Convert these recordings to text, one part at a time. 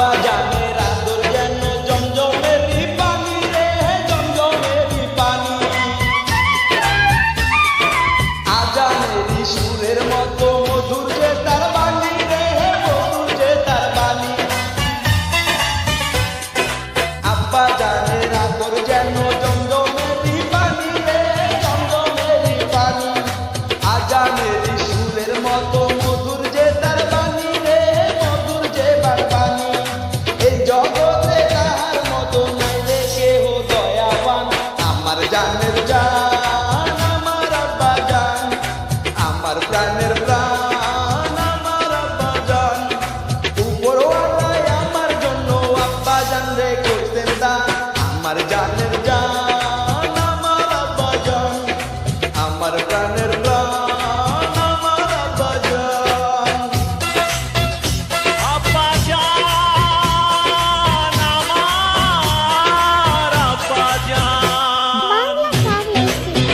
আব্বা জানের আদর যেন জমজমেরই পানি রে, জমজমেরই পানি। আজানেরই সুরের মতো মধুর যে তার বাণী রে, মধুর যে তার বাণী। আব্বা জানের আদর যেন জমজমেরই পানি রে, জমজমেরই পানি। আজানেরই সুরের মতো মধুর যে তার বাণী রে, মধুর যে তার বাণী। এই জগতে তার মতো নাই রে কেহ দয়াবান, আমার জানের জান, আমার আব্বা জান, আমার প্রাণের প্রাণ, আমার আব্বা জান। উপরওয়ালায় আমার জন্য আব্বা জান রে করতেন দান, আমার জানের জান, আমার আব্বা জান, আমার প্রাণের প্রাণ, আমার আব্বা জান। আব্বা জান, আমার আব্বা জান। বাংলা কারেন্সি।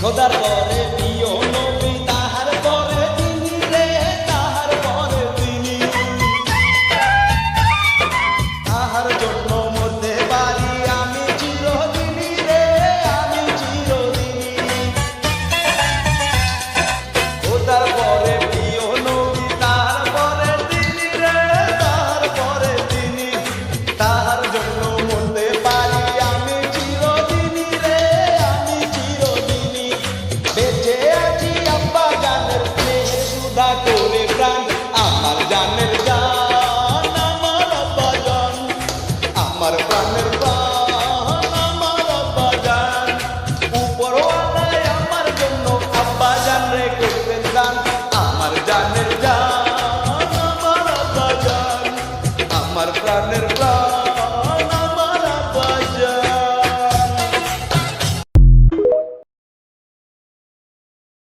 খোদার পরে প্রিয় নবী, তাহার পরে তিনি রে, তাহার পরে তিনি। তাহার জন্য মরতে পারি আমি চিরদিনই রে, আমি চিরদিনই। খোদার পরে প্রিয় নবী, তাহার পরে তিনি রে, তাহার পরে তিনি। তাহার জন্য মরতে পারি আমি চিরদিনই রে, আমি চিরদিনই। বেঁচে আছি আব্বা জানের স্নেহে সুধা করে প্রাণ, আমার জানের জান, আমার আব্বা জান, আমার প্রাণের প্রাণ, আমার আব্বা জান। উপরওয়ালায় আমার জন্য আব্বা জান রে করতেন দান, আমার জানের জান, আমার আব্বা জান, আমার প্রাণের